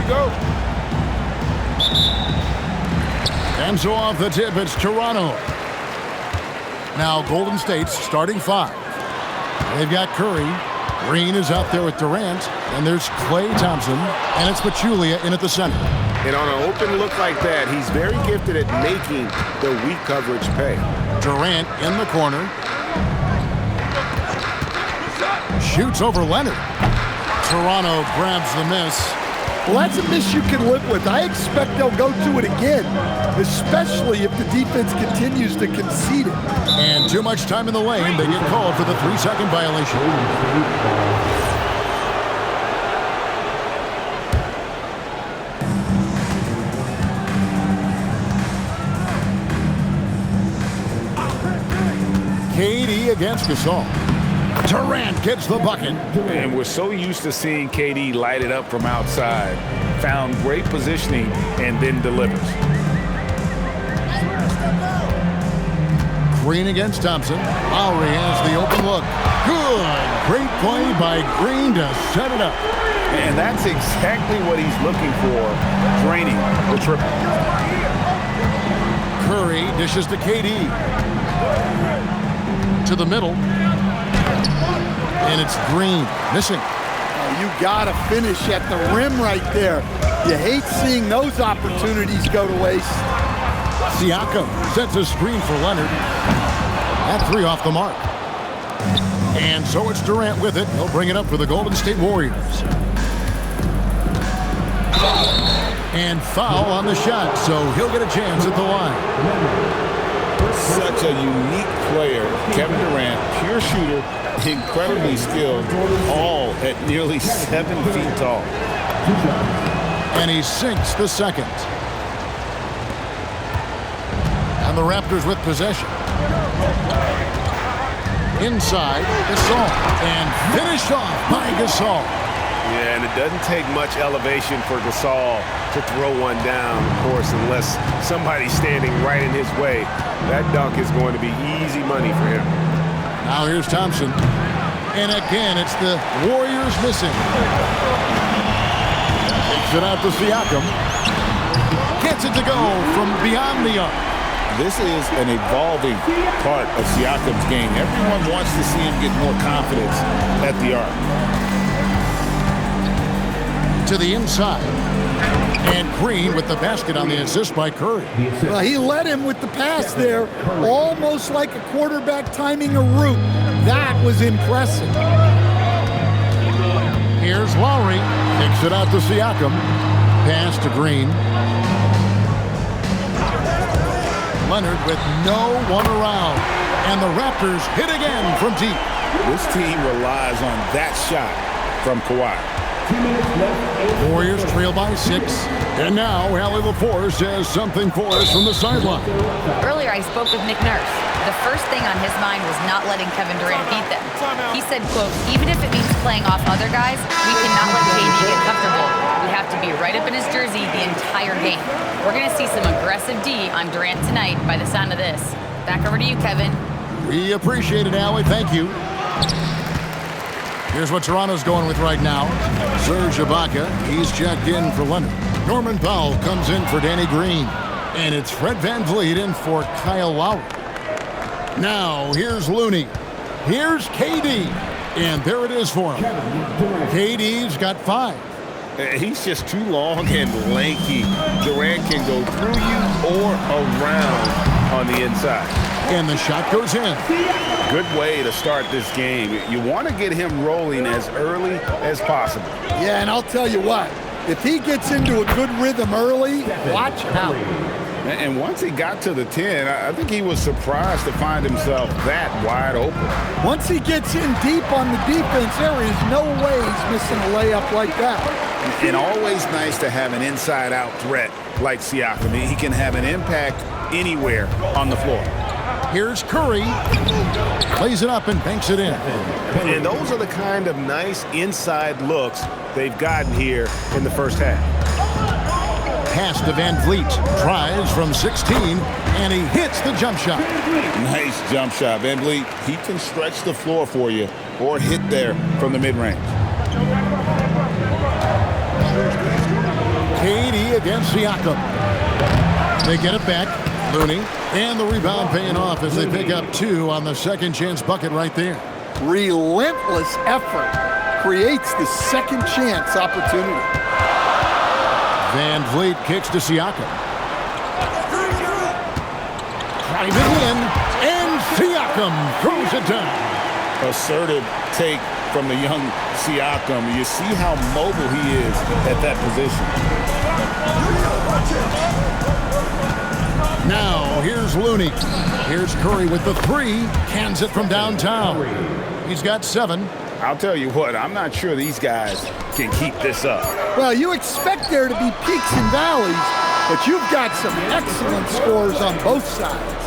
go. And so off the tip, it's Toronto. Now Golden State's starting 5. They've got Curry. Green is out there with Durant. And there's Klay Thompson. And it's Pachulia in at the center. And on an open look like that, he's very gifted at making the weak coverage pay. Durant in the corner. Shoots over Leonard. Toronto grabs the miss. Well, that's a miss you can live with. I expect they'll go to it again, especially if the defense continues to concede it. And too much time in the lane. They get called for the 3-second violation. KD against Gasol. Durant gets the bucket. And we're so used to seeing KD light it up from outside. Found great positioning and then delivers. Green against Thompson. Lowry has the open look. Good. Great play by Green to set it up. And that's exactly what he's looking for, draining the triple. Curry dishes to KD. To the middle. And it's Green missing. Oh, you got to finish at the rim right there. You hate seeing those opportunities go to waste. Siakam sets a screen for Leonard. That 3 off the mark. And so it's Durant with it. He'll bring it up for the Golden State Warriors. And foul on the shot, so he'll get a chance at the line. Such a unique player, Kevin Durant, pure shooter, incredibly skilled, all at nearly 7 feet tall. And he sinks the second. And the Raptors with possession. Inside, Gasol. And finished off by Gasol. Yeah, and it doesn't take much elevation for Gasol to throw one down, of course, unless somebody's standing right in his way. That dunk is going to be easy money for him. Now here's Thompson. And again, it's the Warriors missing. Takes it out to Siakam. Gets it to go from beyond the arc. This is an evolving part of Siakam's game. Everyone wants to see him get more confidence at the arc. To the inside. And Green with the basket on the assist by Curry. Well, he led him with the pass there, almost like a quarterback timing a route. That was impressive. Here's Lowry. Kicks it out to Siakam. Pass to Green. Leonard with no one around. And the Raptors hit again from deep. This team relies on that shot from Kawhi. Warriors trail by 6. And now Allie LaForce has something for us from the sideline. Earlier I spoke with Nick Nurse. The first thing on his mind was not letting Kevin Durant beat them. He said, quote, even if it means playing off other guys, we cannot let KD get comfortable. We have to be right up in his jersey the entire game. We're going to see some aggressive D on Durant tonight by the sound of this. Back over to you, Kevin. We appreciate it, Allie. Thank you. Here's what Toronto's going with right now. Serge Ibaka, he's checked in for Leonard. Norman Powell comes in for Danny Green. And it's Fred VanVleet in for Kyle Lowry. Now, here's Looney. Here's KD. And there it is for him. KD's got 5. He's just too long and lanky. Durant can go through you or around on the inside. And the shot goes in. Good way to start this game. You want to get him rolling as early as possible. Yeah, and I'll tell you what, if he gets into a good rhythm early, watch out. And once he got to the 10, I think he was surprised to find himself that wide open. Once he gets in deep on the defense, there is no way he's missing a layup like that. And always nice to have an inside-out threat like Siakam. He can have an impact anywhere on the floor. Here's Curry. Plays it up and banks it in. And those are the kind of nice inside looks they've gotten here in the first half. Pass to VanVleet. Tries from 16, and he hits the jump shot. Nice jump shot. VanVleet, he can stretch the floor for you or hit there from the mid-range. against Siakam. They get it back. Looney. And the rebound paying off as they pick up 2 on the second chance bucket right there. Relentless effort creates the second chance opportunity. Van Vliet kicks to Siakam. Driving in, and Siakam throws it down. Assertive take from the young Siakam. You see how mobile he is at that position. Now, here's Looney. Here's Curry with the 3. Cans it from downtown. He's got 7. I'll tell you what, I'm not sure these guys can keep this up. Well, you expect there to be peaks and valleys, but you've got some excellent scores on both sides.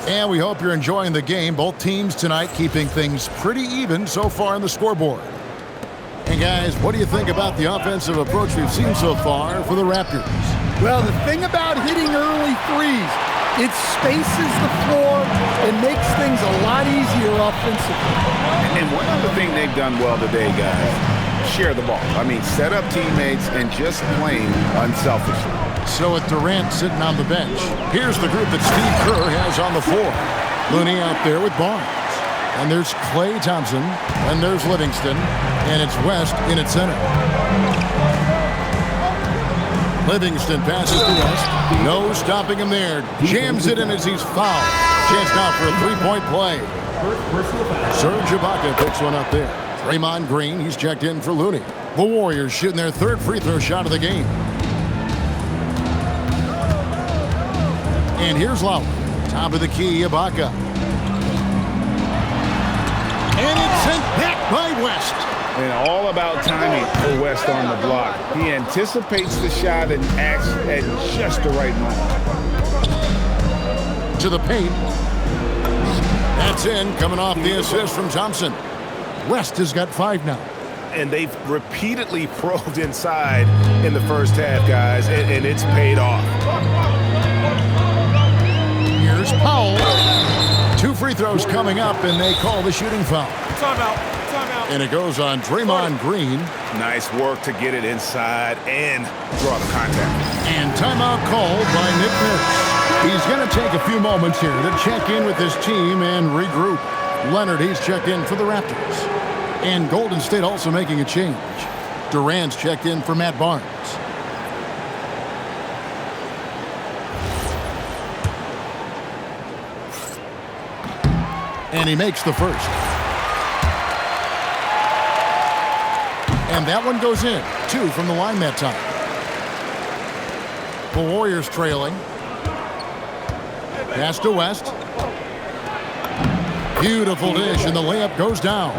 And we hope you're enjoying the game. Both teams tonight keeping things pretty even so far on the scoreboard. And guys, what do you think about the offensive approach we've seen so far for the Raptors? Well, the thing about hitting early threes, it spaces the floor and makes things a lot easier offensively. And one other thing they've done well today, guys, share the ball. I mean, set up teammates and just playing unselfishly. So with Durant sitting on the bench, here's the group that Steve Kerr has on the floor. Looney out there with Barnes. And there's Klay Thompson. And there's Livingston. And it's West in its center. Livingston passes to West. No stopping him there. Jams it in as he's fouled. Chance now for a three-point play. Serge Ibaka picks one up there. Draymond Green, he's checked in for Looney. The Warriors shooting their third free throw shot of the game. And here's Lowry. Top of the key, Ibaka. And it's sent back by West. And all about timing for West on the block. He anticipates the shot and acts at just the right moment. To the paint. That's in, coming off the assist from Thompson. West has got 5 now. And they've repeatedly probed inside in the first half, guys, and it's paid off. Here's Powell. 2 free throws coming up, and they call the shooting foul. Timeout. And it goes on Draymond Green. Nice work to get it inside and draw the contact. And timeout called by Nick Nurse. He's going to take a few moments here to check in with his team and regroup. Leonard, he's checked in for the Raptors. And Golden State also making a change. Durant's checked in for Matt Barnes. And he makes the first. And that one goes in. 2 from the line that time. The Warriors trailing. Pass to West. Beautiful dish, and the layup goes down.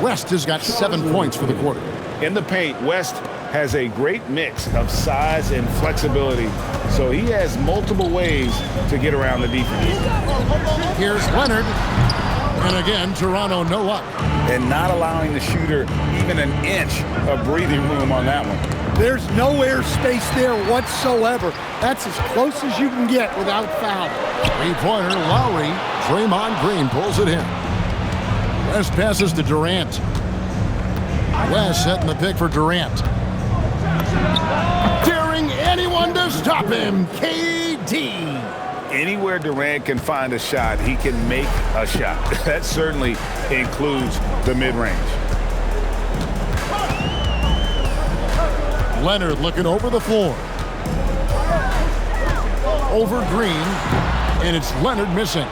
West has got 7 points for the quarter. In the paint, West has a great mix of size and flexibility, so he has multiple ways to get around the defense. Here's Leonard. And again, Toronto no luck. And not allowing the shooter even an inch of breathing room on that one. There's no airspace there whatsoever. That's as close as you can get without foul. Three-pointer, Lowry. Draymond Green pulls it in. West passes to Durant. West setting the pick for Durant. Daring anyone to stop him. KD. Anywhere Durant can find a shot, he can make a shot. That certainly includes the mid-range. Leonard looking over the floor. Over Green. And it's Leonard missing.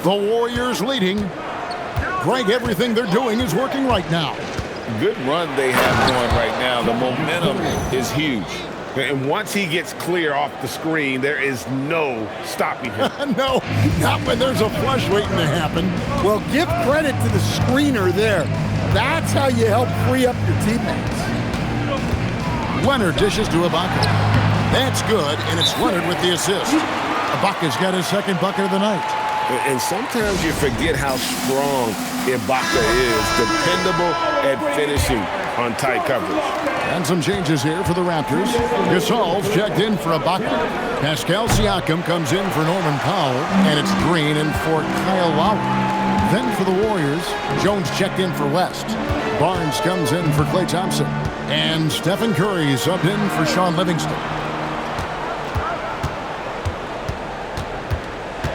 The Warriors leading. Greg, everything they're doing is working right now. Good run they have going right now. The momentum is huge. And once he gets clear off the screen, there is no stopping him. No, not when there's a flush waiting to happen. Well, give credit to the screener there. That's how you help free up your teammates. Leonard dishes to Ibaka. That's good, and it's Leonard with the assist. Ibaka's got his second bucket of the night. And sometimes you forget how strong Ibaka is, dependable at finishing on tight coverage. And some changes here for the Raptors. Gasol's checked in for Ibaka. Pascal Siakam comes in for Norman Powell, and it's Green in for Kyle Lowry. Then for the Warriors, Jones checked in for West. Barnes comes in for Klay Thompson. And Stephen Curry subbed in for Sean Livingston.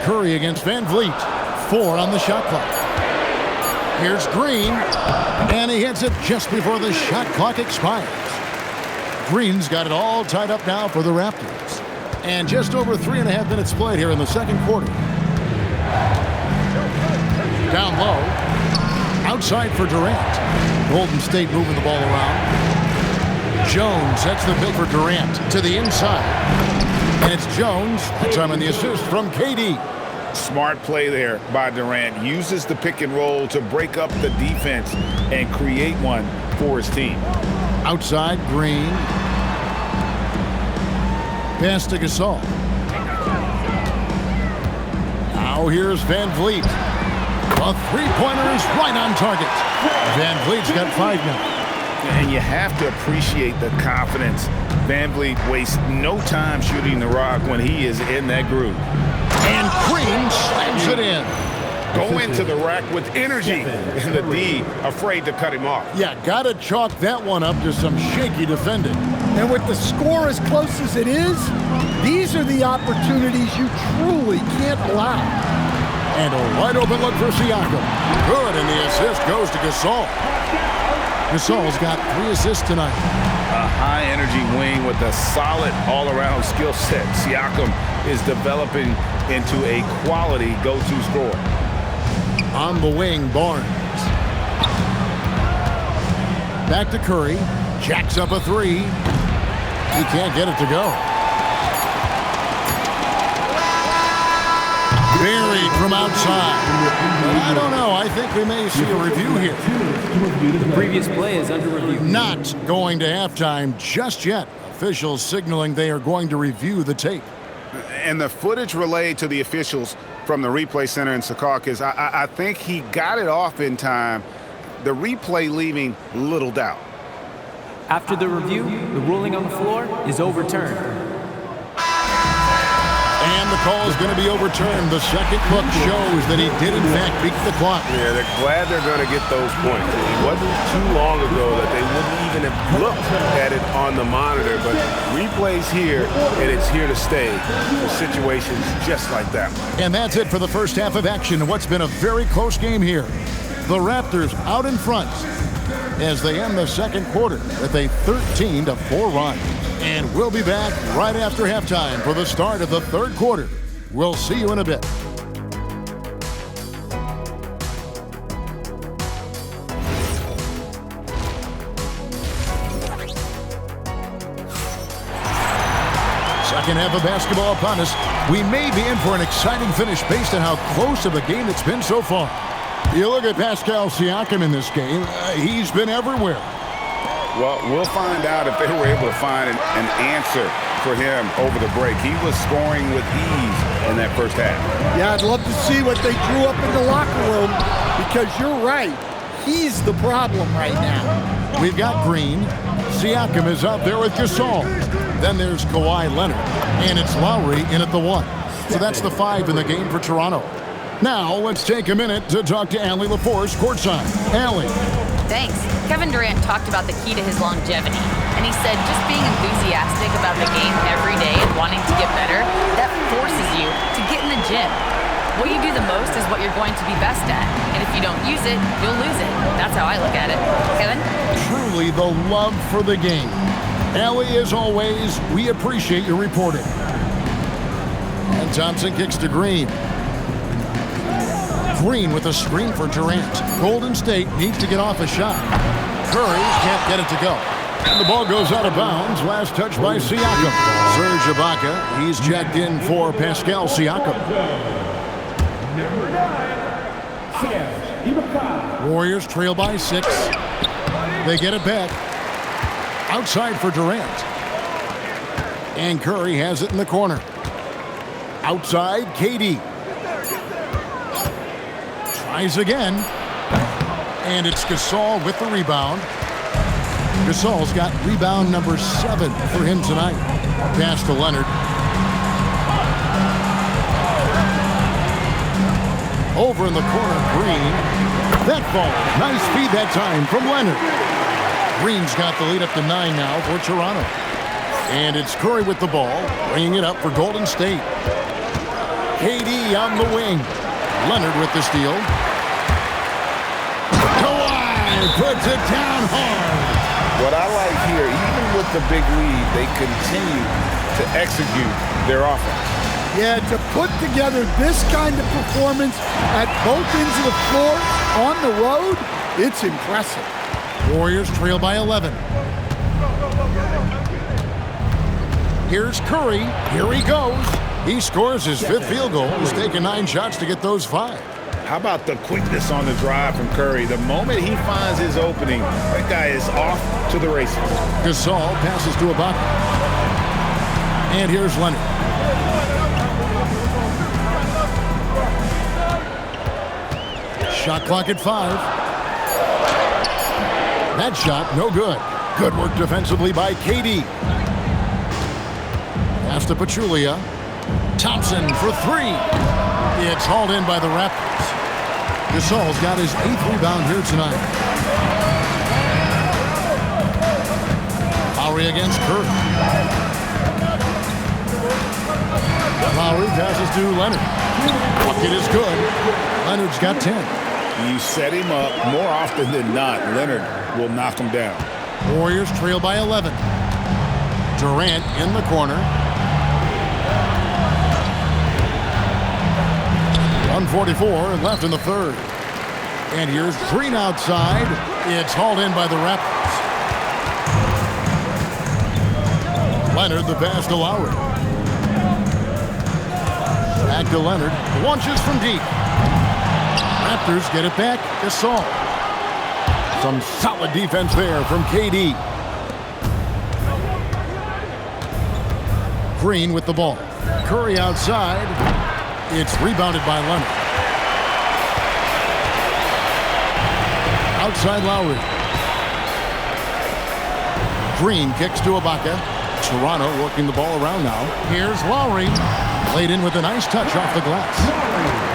Curry against Van Vliet. 4 on the shot clock. Here's Green, and he hits it just before the shot clock expires. Green's got it all tied up now for the Raptors. And just over 3.5 minutes played here in the second quarter. Down low. Outside for Durant. Golden State moving the ball around. Jones sets the pick for Durant to the inside. And it's Jones. That time on the assist from KD. Smart play there by Durant. Uses the pick and roll to break up the defense and create one for his team. Outside, Green. Pass to Gasol. Now here's Van Vliet. The three-pointer is right on target. Van Vliet's got 5 now. And you have to appreciate the confidence. Van Vliet wastes no time shooting the rock when he is in that groove. And Green slams it in. Go into the rack with energy. And the D afraid to cut him off. Yeah, gotta chalk that one up to some shaky defending. And with the score as close as it is, these are the opportunities you truly can't allow. And a wide open look for Siakam. Good, and the assist goes to Gasol. Gasol's got 3 assists tonight. A high-energy wing with a solid all-around skill set. Siakam is developing into a quality go-to scorer. On the wing, Barnes. Back to Curry. Jacks up a 3. He can't get it to go. Buried from outside. I don't know. I think we may see a review here. The previous play is under review. Not going to halftime just yet. Officials signaling they are going to review the tape. And the footage relayed to the officials from the replay center in Secaucus, I think he got it off in time. The replay leaving little doubt. After the review, the ruling on the floor is overturned. And the call is going to be overturned. The second look shows that he did, in fact, beat the clock. Yeah, they're glad they're going to get those points. It wasn't too long ago that they wouldn't even have looked at it on the monitor, but replay's here, and it's here to stay for situations just like that one. And that's it for the first half of action in what's been a very close game here. The Raptors out in front as they end the second quarter with a 13-4 run. And we'll be back right after halftime for the start of the third quarter. We'll see you in a bit. Second half of basketball upon us. We may be in for an exciting finish based on how close of a game it's been so far. You look at Pascal Siakam in this game, he's been everywhere. Well, we'll find out if they were able to find an answer for him over the break. He was scoring with ease in that first half. Yeah, I'd love to see what they drew up in the locker room because you're right. He's the problem right now. We've got Green. Siakam is up there with Gasol. Then there's Kawhi Leonard. And it's Lowry in at the 1. So that's the 5 in the game for Toronto. Now, let's take a minute to talk to Allie LaForce courtside. Allie. Thanks. Kevin Durant talked about the key to his longevity, and he said just being enthusiastic about the game every day and wanting to get better, that forces you to get in the gym. What you do the most is what you're going to be best at, and if you don't use it, you'll lose it. That's how I look at it. Kevin? Truly the love for the game. Allie, as always, we appreciate your reporting. And Thompson kicks to Green. Green with a screen for Durant. Golden State needs to get off a shot. Curry can't get it to go. And the ball goes out of bounds. Last touch by Siakam. Serge Ibaka, he's checked in for Pascal Siakam. Warriors trail by 6. They get it back. Outside for Durant. And Curry has it in the corner. Outside, KD. Tries again. And it's Gasol with the rebound. Gasol's got rebound number 7 for him tonight. Pass to Leonard. Over in the corner, Green. That ball. Nice feed that time from Leonard. Green's got the lead up to 9 now for Toronto. And it's Curry with the ball, bringing it up for Golden State. KD on the wing. Leonard with the steal. Kawhi puts it down hard. What I like here, even with the big lead, they continue to execute their offense. Yeah, to put together this kind of performance at both ends of the floor on the road, it's impressive. Warriors trail by 11. Here's Curry. Here he goes. He scores his 5th field goal. He's taken 9 shots to get those 5. How about the quickness on the drive from Curry? The moment he finds his opening, that guy is off to the races. Gasol passes to Ibaka. And here's Leonard. Shot clock at 5. That shot, no good. Good work defensively by KD. Pass to Pachulia. Thompson for 3. It's hauled in by the Raptors. Gasol's got his 8th rebound here tonight. Lowry against Curry. Lowry passes to Leonard. Bucket is good. Leonard's got 10. You set him up, more often than not, Leonard will knock him down. Warriors trail by 11. Durant in the corner. 1:44 left in the 3rd. And here's Green outside. It's hauled in by the Raptors. Leonard the pass to Lowry. Back to Leonard. Launches from deep. Raptors get it back. Gasol. Some solid defense there from KD. Green with the ball. Curry outside. It's rebounded by Leonard. Outside Lowry. Green kicks to Ibaka. Toronto working the ball around now. Here's Lowry. Laid in with a nice touch off the glass.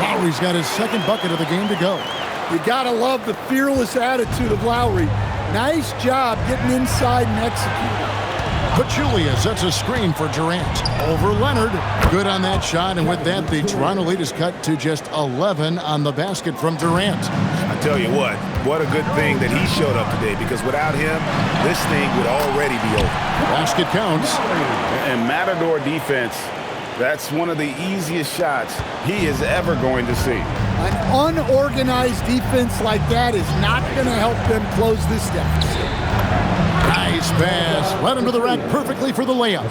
Lowry's got his 2nd bucket of the game to go. You gotta love the fearless attitude of Lowry. Nice job getting inside and executing. Pachulia sets a screen for Durant. Over Leonard. Good on that shot, and with that, the Toronto lead is cut to just 11 on the basket from Durant. I tell you what a good thing that he showed up today, because without him, this thing would already be over. Basket counts. And Matador defense, that's one of the easiest shots he is ever going to see. An unorganized defense like that is not going to help them close this deficit. Nice pass. Led him to the rack perfectly for the layup.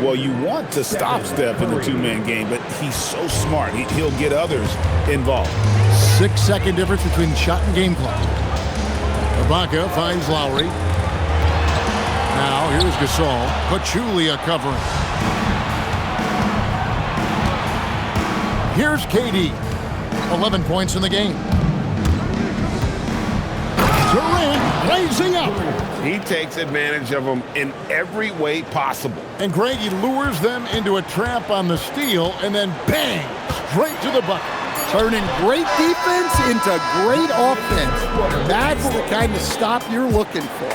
Well, you want to stop Steph in the 2-man game, but he's so smart. He'll get others involved. 6-second difference between shot and game clock. Ibaka finds Lowry. Now here's Gasol. Pachulia covering. Here's KD. 11 points in the game. Durant blazing up. He takes advantage of them in every way possible. And Greg, he lures them into a trap on the steal, and then bang, straight to the bucket. Turning great defense into great offense. That's the kind of stop you're looking for.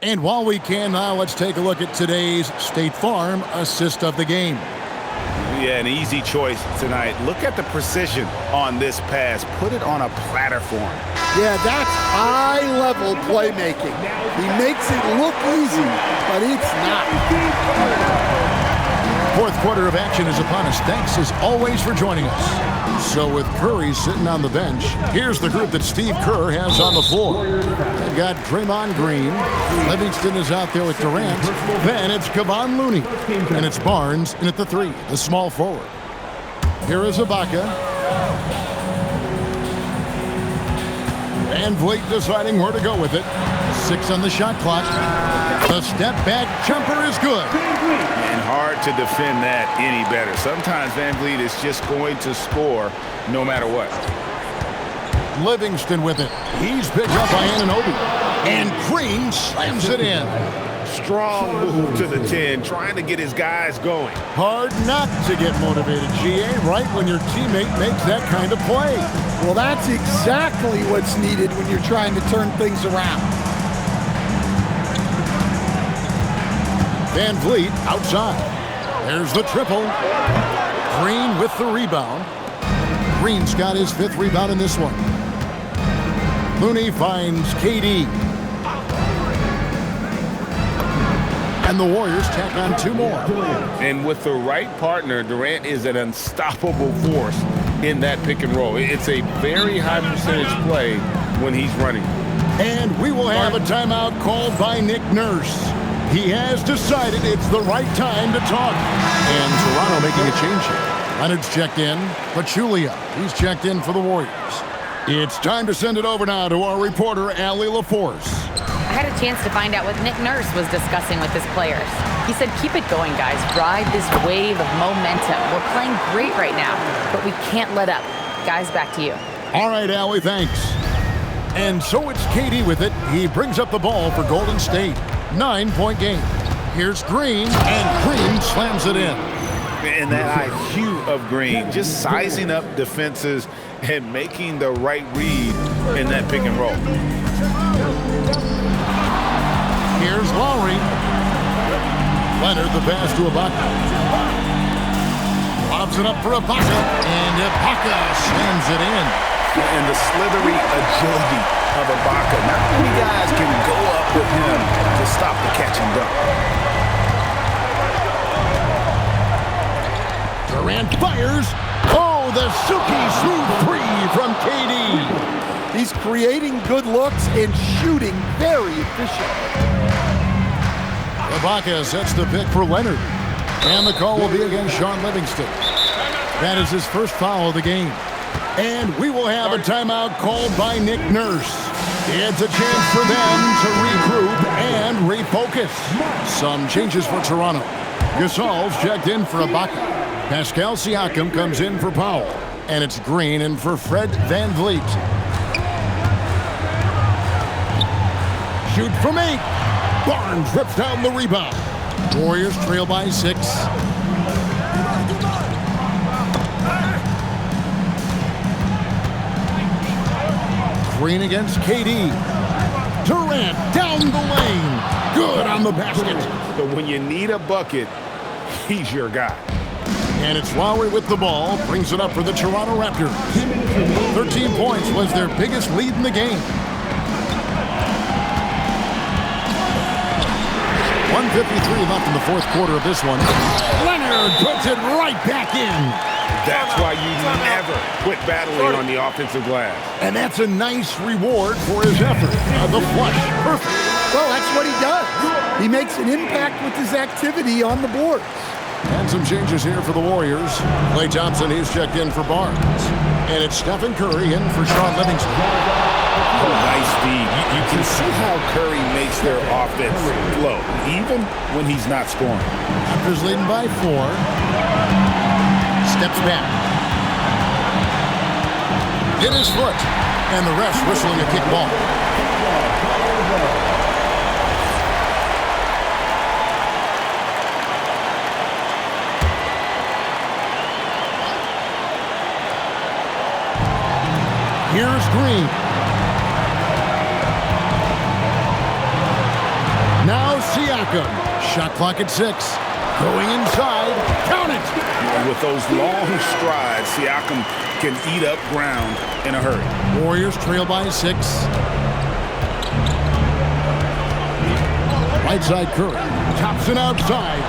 And while we can now, let's take a look at today's State Farm assist of the game. Yeah, an easy choice tonight. Look at the precision on this pass. Put it on a platter for him. Yeah, that's high-level playmaking. He makes it look easy, but it's not. Fourth quarter of action is upon us. Thanks as always for joining us. So with Curry sitting on the bench, here's the group that Steve Kerr has on the floor. They've got Draymond Green. Livingston is out there with Durant. Then it's Kevon Looney. And it's Barnes in at the 3, the small forward. Here is Ibaka. Van Vliet deciding where to go with it. 6 on the shot clock. The step back jumper is good. And hard to defend that any better. Sometimes Van Vliet is just going to score no matter what. Livingston with it. He's picked up by Anunoby. And Green slams it in. Strong move to the 10, trying to get his guys going. Hard not to get motivated, GA, right when your teammate makes that kind of play. Well, that's exactly what's needed when you're trying to turn things around. Van Vliet outside. There's the triple. Green with the rebound. Green's got his 5th rebound in this one. Looney finds KD. And the Warriors tack on 2 more. And with the right partner, Durant is an unstoppable force in that pick and roll. It's a very high percentage play when he's running. And we will have a timeout called by Nick Nurse. He has decided it's the right time to talk. And Toronto making a change here. Leonard's checked in. Pachulia, he's checked in for the Warriors. It's time to send it over now to our reporter, Allie LaForce. I had a chance to find out what Nick Nurse was discussing with his players. He said, keep it going, guys. Ride this wave of momentum. We're playing great right now, but we can't let up. Guys, back to you. All right, Allie, thanks. And so it's KD with it. He brings up the ball for Golden State. 9-point game. Here's Green, and Green slams it in. And that IQ of Green, just sizing up defenses and making the right read in that pick and roll. Here's Lowry. Leonard the pass to Ibaka. Lobs it up for Ibaka, and Ibaka slams it in. And the slithery agility of Ibaka. Not many guys can go up with him to stop the catch and dunk. Durant fires. Oh, the silky smooth 3 from KD. He's creating good looks and shooting very efficiently. Ibaka sets the pick for Leonard. And the call will be against Sean Livingston. That is his first foul of the game. And we will have a timeout called by Nick Nurse. It's a chance for them to regroup and refocus. Some changes for Toronto. Gasol's checked in for Ibaka. Pascal Siakam comes in for Powell. And it's Green in for Fred Van Vliet. Shoot from 8. Barnes rips down the rebound. Warriors trail by 6. Green against KD. Durant down the lane. Good on the basket. But when you need a bucket, he's your guy. And it's Lowry with the ball. Brings it up for the Toronto Raptors. 13 points was their biggest lead in the game. 1:53 left in the fourth quarter of this one. Leonard puts it right back in. That's why you never quit battling on the offensive glass. And that's a nice reward for his effort. The flush. Perfect. Well, that's what he does. He makes an impact with his activity on the board. And some changes here for the Warriors. Klay Thompson, he's checked in for Barnes. And it's Stephen Curry in for Sean Livingston. Oh, nice feed. You can see how Curry makes their offense flow, even when he's not scoring. Raptors leading by 4. Steps back. Hit his foot. And the ref's whistling a kick ball. Here's Green. Siakam. Shot clock at 6. Going inside. Count it. With those long strides, Siakam can eat up ground in a hurry. Warriors trail by 6. Right side Curry. Tops it outside.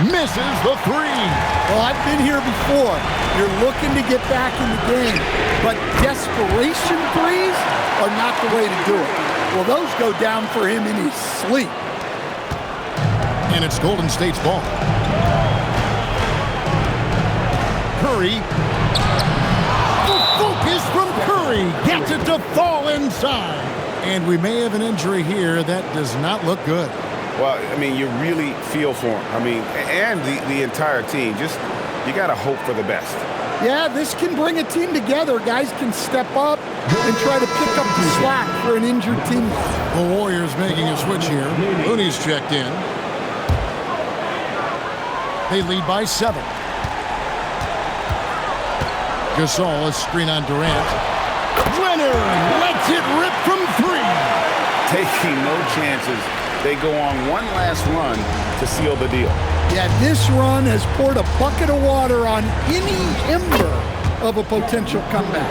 Misses the 3. Well, I've been here before. You're looking to get back in the game, but desperation threes are not the way to do it. Well, those go down for him in his sleep. And it's Golden State's ball. Curry. The focus from Curry. Gets it to fall inside. And we may have an injury here. That does not look good. Well, I mean, you really feel for him. I mean, and the entire team. Just, you got to hope for the best. Yeah, this can bring a team together. Guys can step up and try to pick up the slack for an injured team. The Warriors making a switch here. Looney's checked in. They lead by 7. Gasol, a screen on Durant. Leonard lets it rip from 3. Taking no chances. They go on one last run to seal the deal. Yeah, this run has poured a bucket of water on any ember of a potential comeback.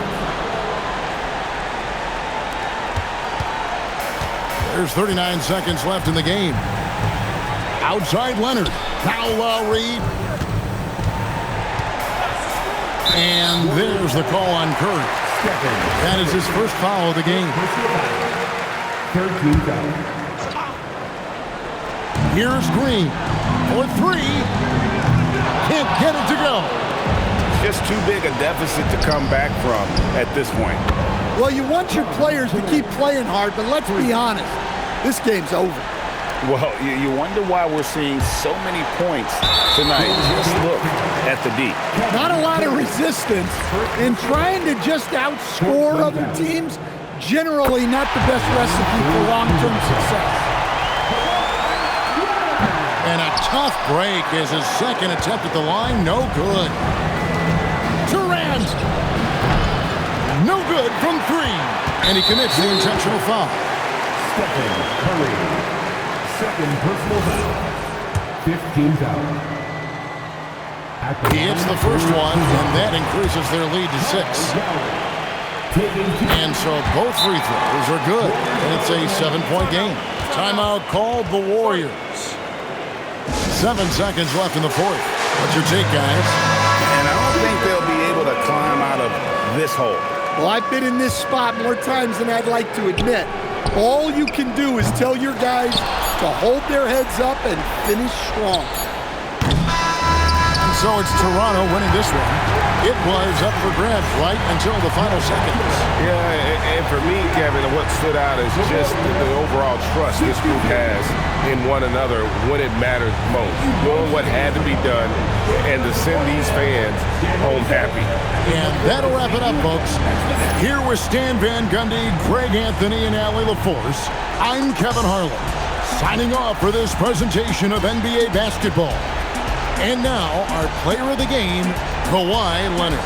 There's 39 seconds left in the game. Outside Leonard. Kyle Lowry. And there's the call on Curry. That is his first foul of the game. 13 foul. Here's Green for 3. Can't get it to go. Just too big a deficit to come back from at this point. Well, you want your players to keep playing hard, but let's be honest. This game's over. Well, you wonder why we're seeing so many points tonight. Just look at the D. Not a lot of resistance, and trying to just outscore other teams, generally not the best recipe for long-term success. And a tough break is his second attempt at the line. No good. Durant. No good from 3. And he commits the intentional foul. Stephen Curry. Second personal foul. 15 foul. He hits the first one, and that increases their lead to 6. And so both free throws are good. And it's a 7-point game. Timeout called the Warriors. 7 seconds left in the 4th. What's your take, guys? And I don't think they'll be able to climb out of this hole. Well, I've been in this spot more times than I'd like to admit. All you can do is tell your guys to hold their heads up and finish strong. And so it's Toronto winning this one. It was up for grabs right until the final seconds. Yeah, and for me, Kevin, what stood out is just the overall trust this group has in one another when it mattered most. Doing what had to be done and to send these fans home happy. And that'll wrap it up, folks. Here with Stan Van Gundy, Greg Anthony, and Allie LaForce, I'm Kevin Harlan, signing off for this presentation of NBA basketball. And now, our player of the game, Kawhi Leonard.